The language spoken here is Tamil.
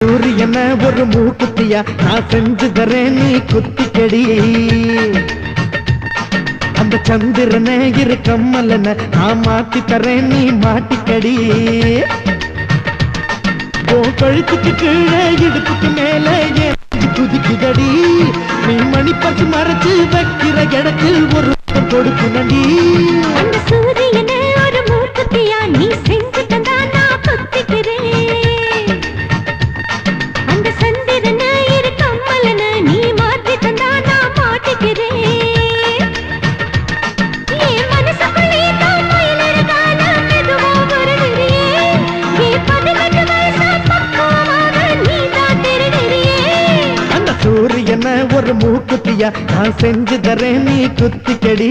சூரியன ஒரு மூக்குத்தியா நான் செஞ்சு தரேன் நீ குத்திக்கடி அந்த சந்திரனை இரு கம்மலன நான் மாத்தி தரேன் நீ மாட்டிக்கடி கழுத்துக்கு கீழே இடுப்புக்கு மேல குதிக்குதடி நீ மணி பத்து மறைச்சு வைக்கிற இடத்தில் ஒரு கொடுக்கு நடி அந்த சூரியனை ஒரு மூக்குத்தியா நீ செஞ்சு தந்தா நான் குத்திக்கிறேன் அந்த சந்திரனை இரு கம்மலன நீ மாத்தி தந்தா நான் மாட்டிக்கிறேன் என் மனசுக்குள்ளே தான் மயிலற காலம் மெதுவா வருகிறியே என் 18 வயசு பக்குவமாக நீ தான் திருடுறியே அந்த சூரியனை ஒரு மூக்குத்தியா நான் செஞ்சு தரேன் நீ குத்திக்கடி